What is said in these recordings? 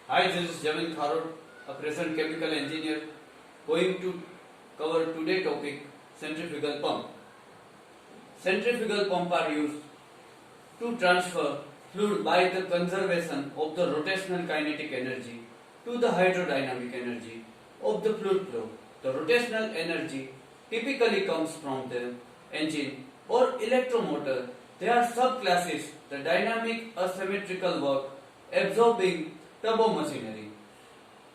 Hi, this is Javin Kharod, a present chemical engineer, going to cover today's topic centrifugal pump. Centrifugal pump are used to transfer fluid by the conservation of the rotational kinetic energy to the hydrodynamic energy of the fluid flow. The rotational energy typically comes from the engine or electromotor. There are subclasses, the dynamic asymmetrical work absorbing turbo machinery.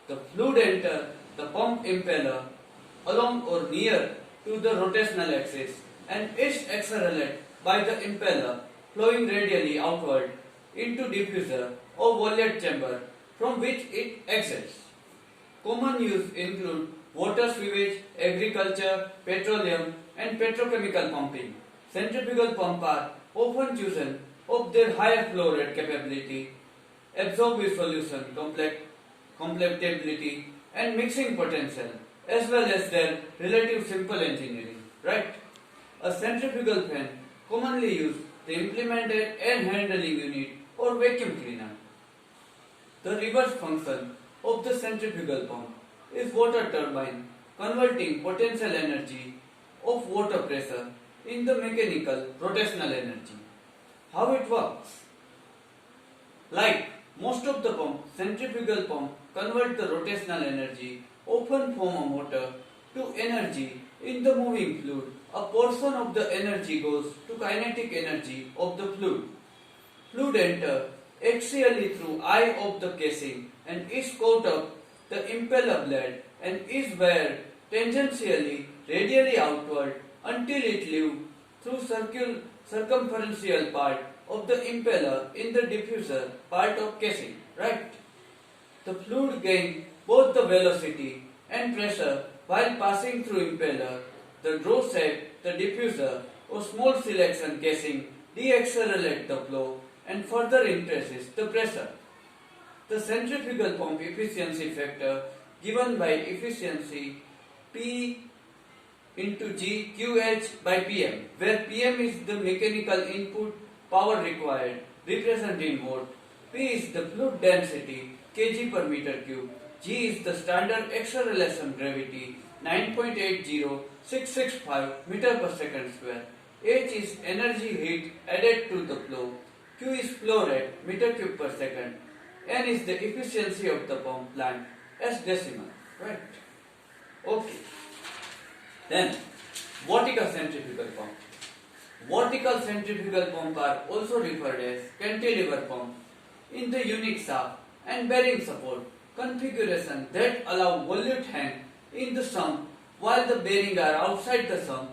The fluid enters the pump impeller along or near to the rotational axis and is accelerated by the impeller flowing radially outward into diffuser or volute chamber from which it exits. Common use include water sewage, agriculture, petroleum and petrochemical pumping. Centrifugal pumps are often chosen of their higher flow rate capability, absorptive solution compatibility and mixing potential, as well as their relative simple engineering. Right? A centrifugal fan commonly used to implement an air handling unit or vacuum cleaner. The reverse function of the centrifugal pump is water turbine converting potential energy of water pressure in the mechanical rotational energy. How it works? Like most of the pump, centrifugal pump convert the rotational energy often from a motor to energy in the moving fluid. A portion of the energy goes to kinetic energy of the fluid. Fluid enter axially through eye of the casing and is caught up the impeller blade and is weighed tangentially radially outward until it leaves through circumferential part of the impeller in the diffuser part of casing. Right? The fluid gains both the velocity and pressure while passing through impeller. The draw shape, the diffuser or small selection casing deaccelerate the flow and further increases the pressure. The centrifugal pump efficiency factor given by efficiency P into G QH by PM, where PM is the mechanical input power required, represented in watt, P is the fluid density kg per meter cube, G is the standard acceleration gravity 9.80665 meter per second square, H is energy heat added to the flow, Q is flow rate meter cube per second, N is the efficiency of the pump plant as decimal. Right? Okay. Then, vertical centrifugal pump. Vertical centrifugal pump are also referred as cantilever pump in the unique shaft and bearing support configuration that allow volute hang in the sump while the bearing are outside the sump.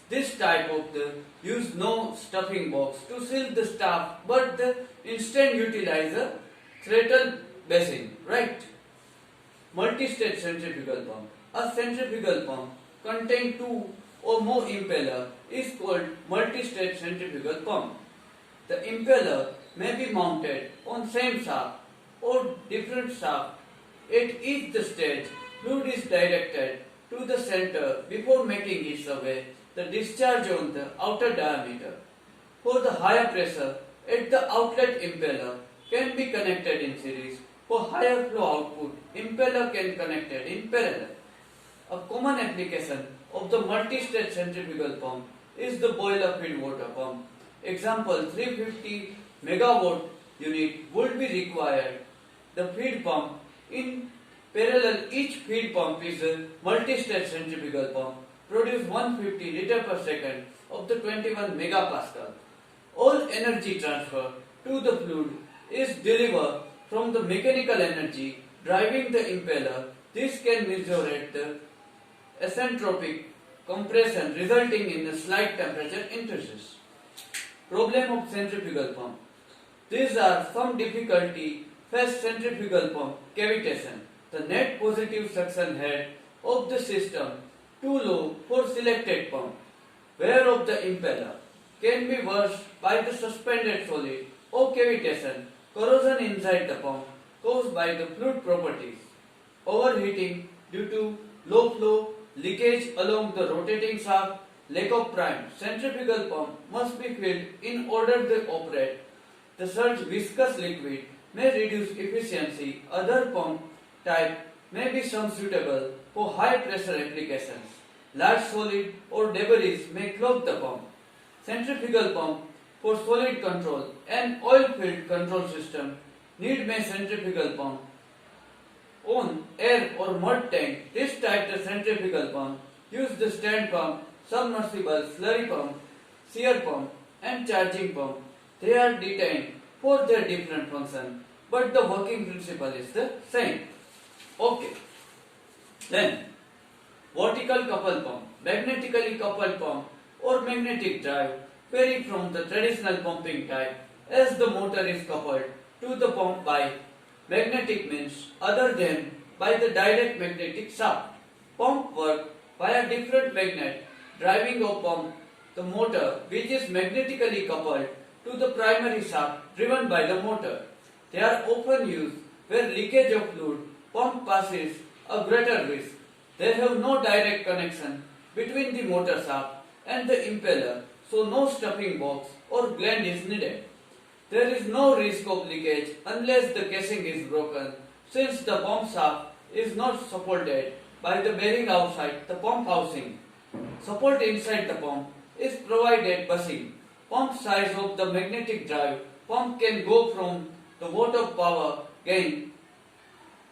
This type of the use no stuffing box to seal the staff but the instead utilize a throttle basin. Right? Multi-stage centrifugal pump. A centrifugal pump contain two or more impeller is called multi-stage centrifugal pump. The impeller may be mounted on same shaft or different shaft. At each the stage, fluid is directed to the center before making its way the discharge on the outer diameter. For the higher pressure at the outlet impeller can be connected in series. For higher flow output, impeller can connected in parallel. A common application of the multi-stage centrifugal pump is the boiler feed water pump. Example 350 megawatt unit would be required. The feed pump in parallel, each feed pump is a multi-stage centrifugal pump produce 150 liter per second of the 21 megapascal. All energy transfer to the fluid is delivered from the mechanical energy driving the impeller. This can measure at the asymptotic compression resulting in a slight temperature increases. Problem of centrifugal pump. These are some difficulty face centrifugal pump cavitation. The net positive suction head of the system too low for selected pump. Wear of the impeller can be worse by the suspended solid or cavitation, corrosion inside the pump caused by the fluid properties, overheating due to low flow, leakage along the rotating shaft, lack of prime. Centrifugal pump must be filled in order to operate. The surge viscous liquid may reduce efficiency. Other pump type may be some suitable for high pressure applications. Large solid or debris may clog the pump. Centrifugal pump for solid control and oil-filled control system need a centrifugal pump. On air or mud tank, this type the centrifugal pump use the stand pump, submersible, slurry pump, sear pump and charging pump. They are designed for their different function, but the working principle is the same. Okay. Then, vertical coupled pump, magnetically coupled pump or magnetic drive vary from the traditional pumping type as the motor is coupled to the pump by magnetic means other than by the direct magnetic shaft. Pump work by a different magnet driving a pump, the motor which is magnetically coupled to the primary shaft driven by the motor. They are often used where leakage of fluid pump passes a greater risk. They have no direct connection between the motor shaft and the impeller, so no stuffing box or gland is needed. There is no risk of leakage unless the casing is broken, since the pump shaft is not supported by the bearing outside the pump housing. Support inside the pump is provided bushing. Pump size of the magnetic drive pump can go from the watt of power gain.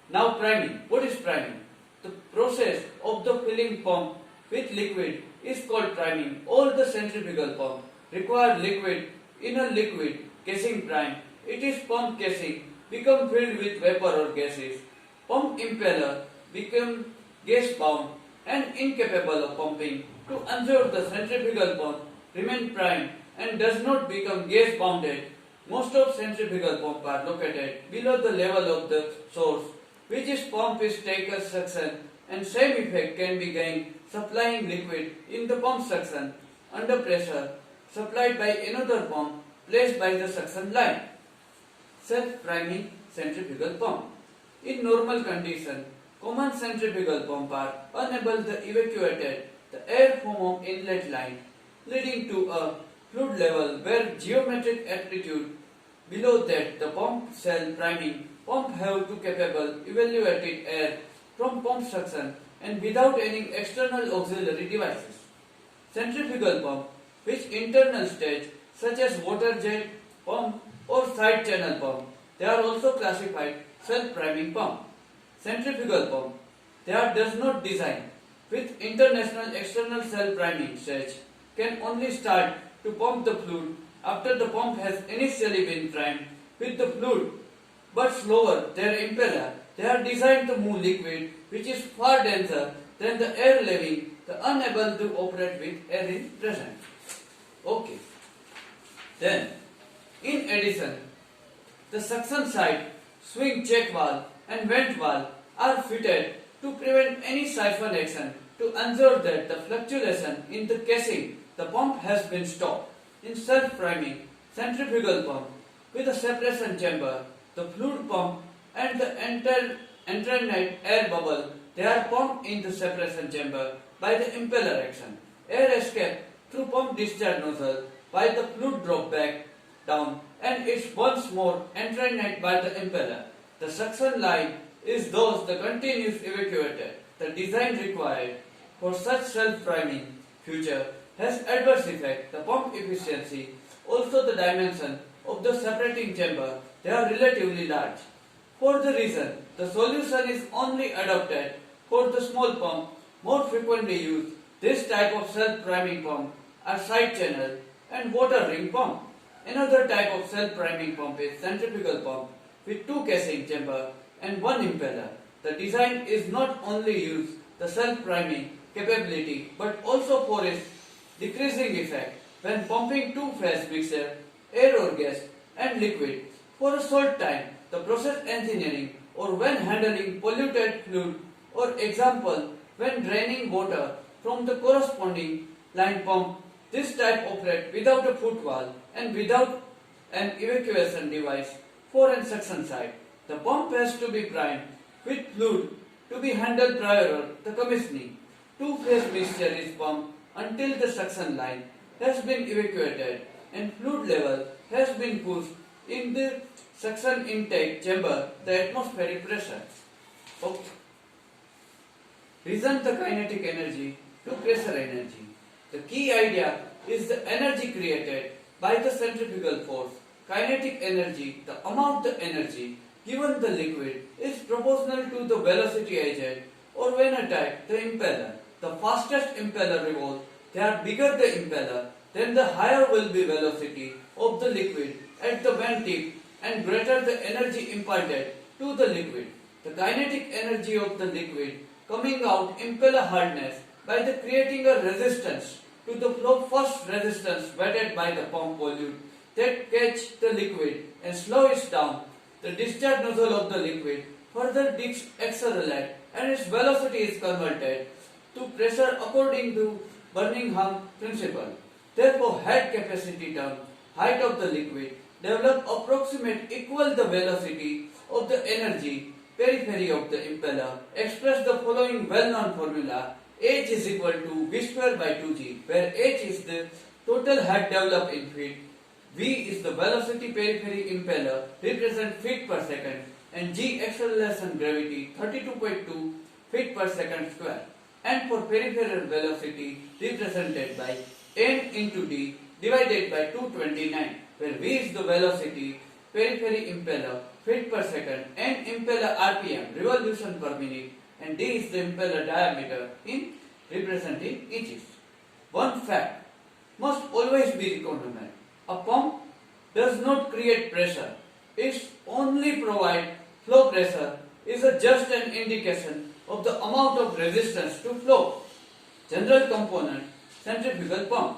Now priming. What is priming? The process of the filling pump with liquid is called priming. All the centrifugal pump require liquid in a liquid casing prime. It is pump casing become filled with vapor or gases. Pump impeller become gas bound and incapable of pumping to ensure the centrifugal pump remain prime and does not become gas bounded. Most of centrifugal pump are located below the level of the source, which is pump is taken suction, and same effect can be gained supplying liquid in the pump suction under pressure supplied by another pump placed by the suction line. Self-priming centrifugal pump. In normal condition, common centrifugal pump are unable to evacuate the air from an inlet line, leading to a fluid level where geometric amplitude below that the pump cell priming pump have to capable evacuated air from pump suction and without any external auxiliary devices. Centrifugal pump, which internal stage such as water jet pump or side channel pump, they are also classified self-priming pump. Centrifugal pump, they are does not design with international external self-priming stage, can only start to pump the fluid after the pump has initially been primed with the fluid, but slower their impeller. They are designed to move liquid which is far denser than the air, leaving the unable to operate with air in present. Okay. Then, in addition, the suction side, swing check valve and vent valve are fitted to prevent any siphon action to ensure that the fluctuation in the casing the pump has been stopped. In self-priming centrifugal pump with a separation chamber, the fluid pump and the entrained air bubble, they are pumped in the separation chamber by the impeller action. Air escape through pump discharge nozzle while the fluid drop back down and it's once more entrained by the impeller. The suction line is thus the continuous evacuated. The design required for such self-priming feature has adverse effect. The pump efficiency, also the dimension of the separating chamber, they are relatively large. For the reason, the solution is only adopted for the small pump, more frequently used. This type of self-priming pump are side channel and water ring pump. Another type of self-priming pump is centrifugal pump with two casing chamber and one impeller. The design is not only use the self-priming capability but also for its decreasing effect when pumping two-phase mixture, air or gas and liquid for a short time. The process engineering or when handling polluted fluid, or example when draining water from the corresponding line pump. This type operate without a foot valve and without an evacuation device for an suction side. The pump has to be primed with fluid to be handled prior to the commissioning. Two-phase mixture is pumped until the suction line has been evacuated and fluid level has been pushed in the suction intake chamber the atmospheric pressure. Okay. Reason the kinetic energy to pressure energy. The key idea is the energy created by the centrifugal force. Kinetic energy, the amount of energy given the liquid, is proportional to the velocity agent, or when attacked the impeller. The fastest impeller revolves, they are bigger the impeller, then the higher will be velocity of the liquid at the vent tip and greater the energy imparted to the liquid. The kinetic energy of the liquid coming out impeller hardness by the creating a resistance to the flow. First resistance weighted by the pump volume that catch the liquid and slow it down. The discharge nozzle of the liquid further accelerate and its velocity is converted to pressure according to Birmingham principle. Therefore, head capacity term, height of the liquid, develop approximate equal the velocity of the energy periphery of the impeller. Express the following well-known formula: H is equal to V square by 2G, where H is the total head developed in feet, V is the velocity periphery impeller represent feet per second, and G acceleration gravity 32.2 feet per second square. And for peripheral velocity represented by N into D divided by 229, where V is the velocity periphery impeller feet per second, N impeller RPM revolution per minute, and D is the impeller diameter in representing inches. One fact must always be recognized: a pump does not create pressure; it only provides flow. Pressure is just an indication of the amount of resistance to flow. General component: centrifugal pump.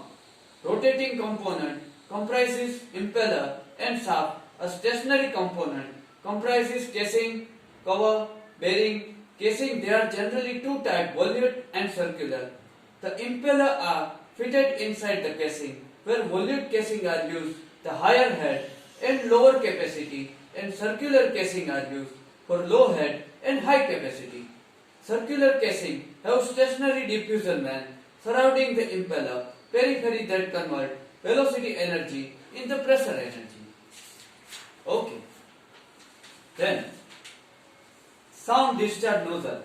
Rotating component comprises impeller and shaft. A stationary component comprises casing, cover, bearing. Casing, there are generally two types, volute and circular. The impeller are fitted inside the casing, where volute casing are used the higher head and lower capacity, and circular casing are used for low head and high capacity. Circular casing have stationary diffusion vane surrounding the impeller periphery that convert velocity energy into pressure energy. Okay. Then, sound discharge nozzle.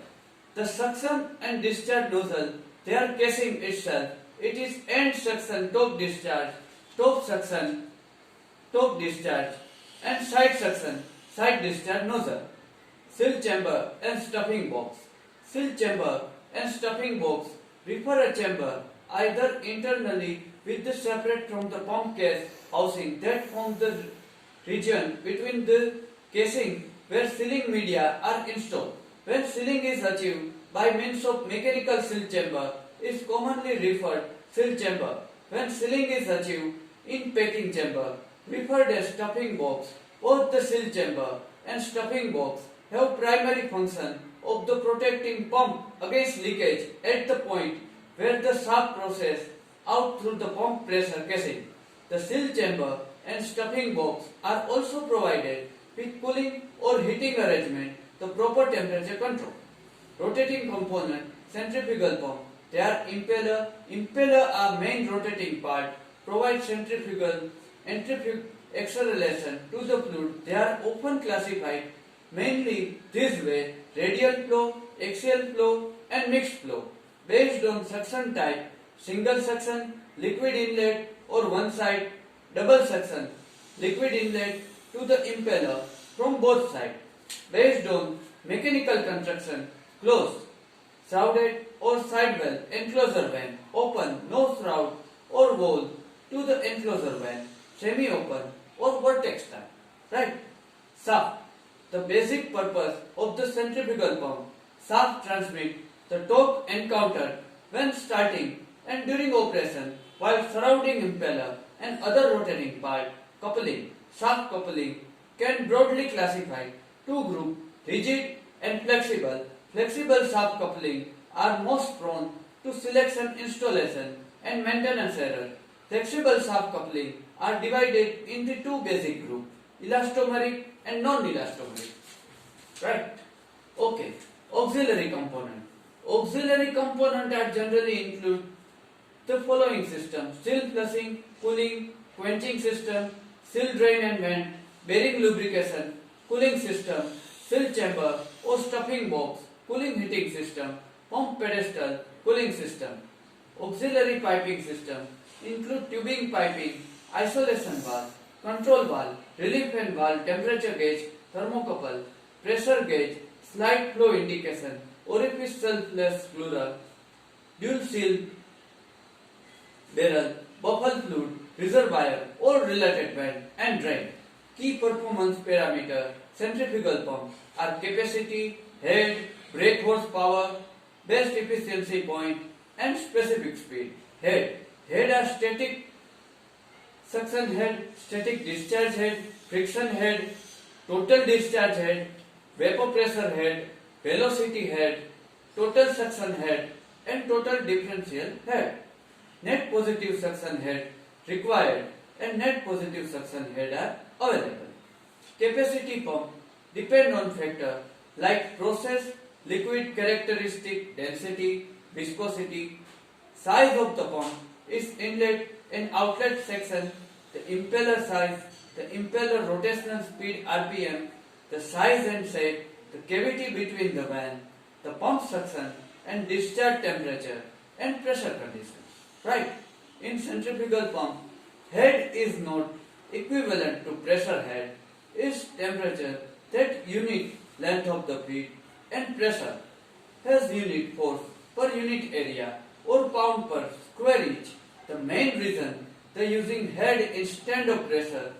The suction and discharge nozzle, they are casing itself. It is end suction, top discharge, top suction, top discharge, and side suction, side discharge nozzle. Seal chamber and stuffing box. Seal chamber and stuffing box refer a chamber either internally with the separate from the pump case housing that form the region between the casing where sealing media are installed. When sealing is achieved by means of mechanical seal chamber is commonly referred seal chamber. When sealing is achieved in packing chamber, referred as stuffing box. Both the seal chamber and stuffing box have primary function of the protecting pump against leakage at the point where the shaft process out through the pump pressure casing. The seal chamber and stuffing box are also provided with cooling or heating arrangement, the proper temperature control. Rotating component, centrifugal pump. They are impeller. Impeller are main rotating part, provide centrifugal acceleration to the fluid. They are often classified mainly this way: radial flow, axial flow, and mixed flow. Based on suction type, single suction, liquid inlet, or one side, double suction, liquid inlet to the impeller from both sides. Based on mechanical construction, closed, shrouded or side well, enclosure vane, open, no shroud or wall to the enclosure vane, semi-open or vortex type. Right? Shaft. The basic purpose of the centrifugal pump. Shaft transmit the torque encountered when starting and during operation while surrounding impeller and other rotating part. Coupling. Shaft coupling can broadly classify two groups: rigid and flexible. Flexible shaft coupling are most prone to selection, installation, and maintenance error. Flexible shaft coupling are divided into two basic groups: elastomeric and non-elastomeric. Right? Okay. Auxiliary component. Auxiliary component are generally include the following system: seal flushing, cooling, quenching system, seal drain and vent, bearing lubrication, cooling system, seal chamber or stuffing box, cooling heating system, pump pedestal, cooling system. Auxiliary piping system include tubing piping, isolation valve, control valve, relief and valve, temperature gauge, thermocouple, pressure gauge, slide flow indication, orifice self-less fluid, dual seal barrel, buffalo fluid, reservoir or related bed and drain. Key performance parameter centrifugal pump are capacity, head, brake horsepower, best efficiency point and specific speed. Head are static suction head, static discharge head, friction head, total discharge head, vapor pressure head, velocity head, total suction head and total differential head. Net positive suction head required and net positive suction head are available. Capacity pump depend on factor like process, liquid characteristic, density, viscosity, size of the pump, its inlet and outlet section, the impeller size, the impeller rotational speed RPM, the size and shape, the cavity between the van, the pump suction and discharge temperature and pressure conditions. Right? In centrifugal pump, head is not equivalent to pressure head, is temperature that unit length of the feed and pressure has unit force per unit area or pound per square inch. The main reason they are using head instead of pressure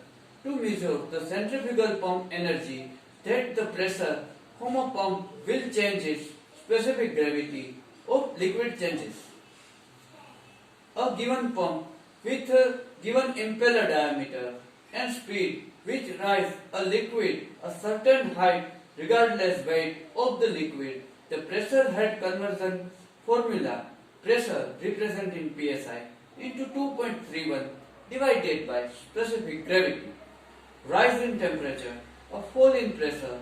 to measure the centrifugal pump energy that the pressure from a pump will change its specific gravity of liquid changes. A given pump with a given impeller diameter and speed which rise a liquid a certain height regardless weight of the liquid, the pressure head conversion formula pressure represented in psi into 2.31 divided by specific gravity. Rise in temperature, a fall in pressure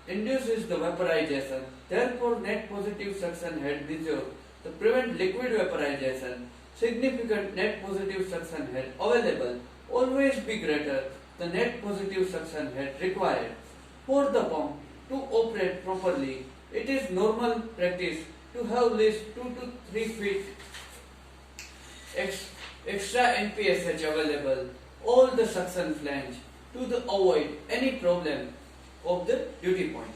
induces the vaporization, therefore net positive suction head measure to prevent liquid vaporization. Significant net positive suction head available always be greater the net positive suction head required for the pump to operate properly. It is normal practice to have at least 2 to 3 feet extra NPSH available all the suction flange to avoid any problem of the duty point.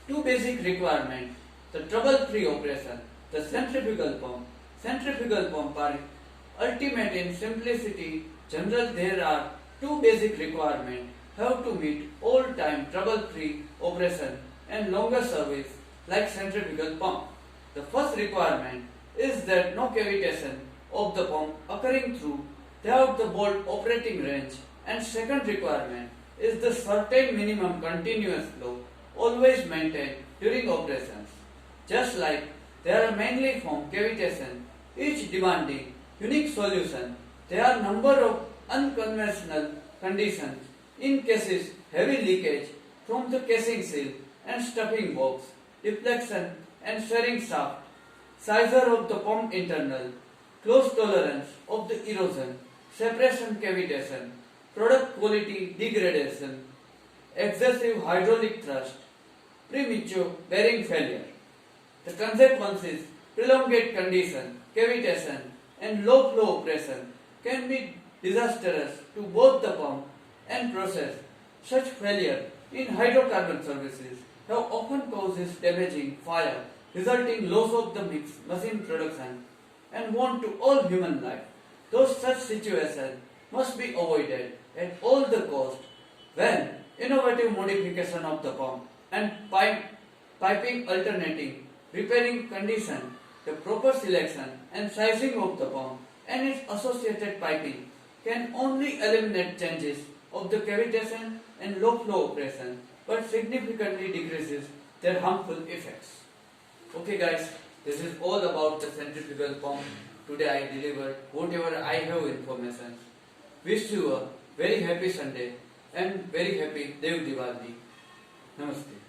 Two basic requirements: the trouble-free operation, the centrifugal pump. Centrifugal pump are ultimate in simplicity. General, there are two basic requirements have to meet all time trouble-free operation and longer service like centrifugal pump. The first requirement is that no cavitation of the pump occurring throughout the bolt operating range, and second requirement is the certain minimum continuous flow always maintained during operations. Just like there are mainly from cavitation, each demanding unique solution, there are number of unconventional conditions in cases heavy leakage from the casing seal and stuffing box, deflection and shearing shaft, sizer of the pump internal, close tolerance of the erosion, separation cavitation, product quality degradation, excessive hydraulic thrust, premature bearing failure. The consequences, prolonged condition, cavitation and low flow operation can be disastrous to both the pump and process. Such failure in hydrocarbon services have often causes damaging fire, resulting loss of the machine production and wound to all human life. Those such situations must be avoided at all the cost when innovative modification of the pump and piping alternating, repairing condition, the proper selection and sizing of the pump and its associated piping can only eliminate changes of the cavitation and low flow operation but significantly decreases their harmful effects. Okay guys, this is all about the centrifugal pump. Today I delivered whatever I have information. Wish you a very happy Sunday and very happy Dev Diwali. Namaste.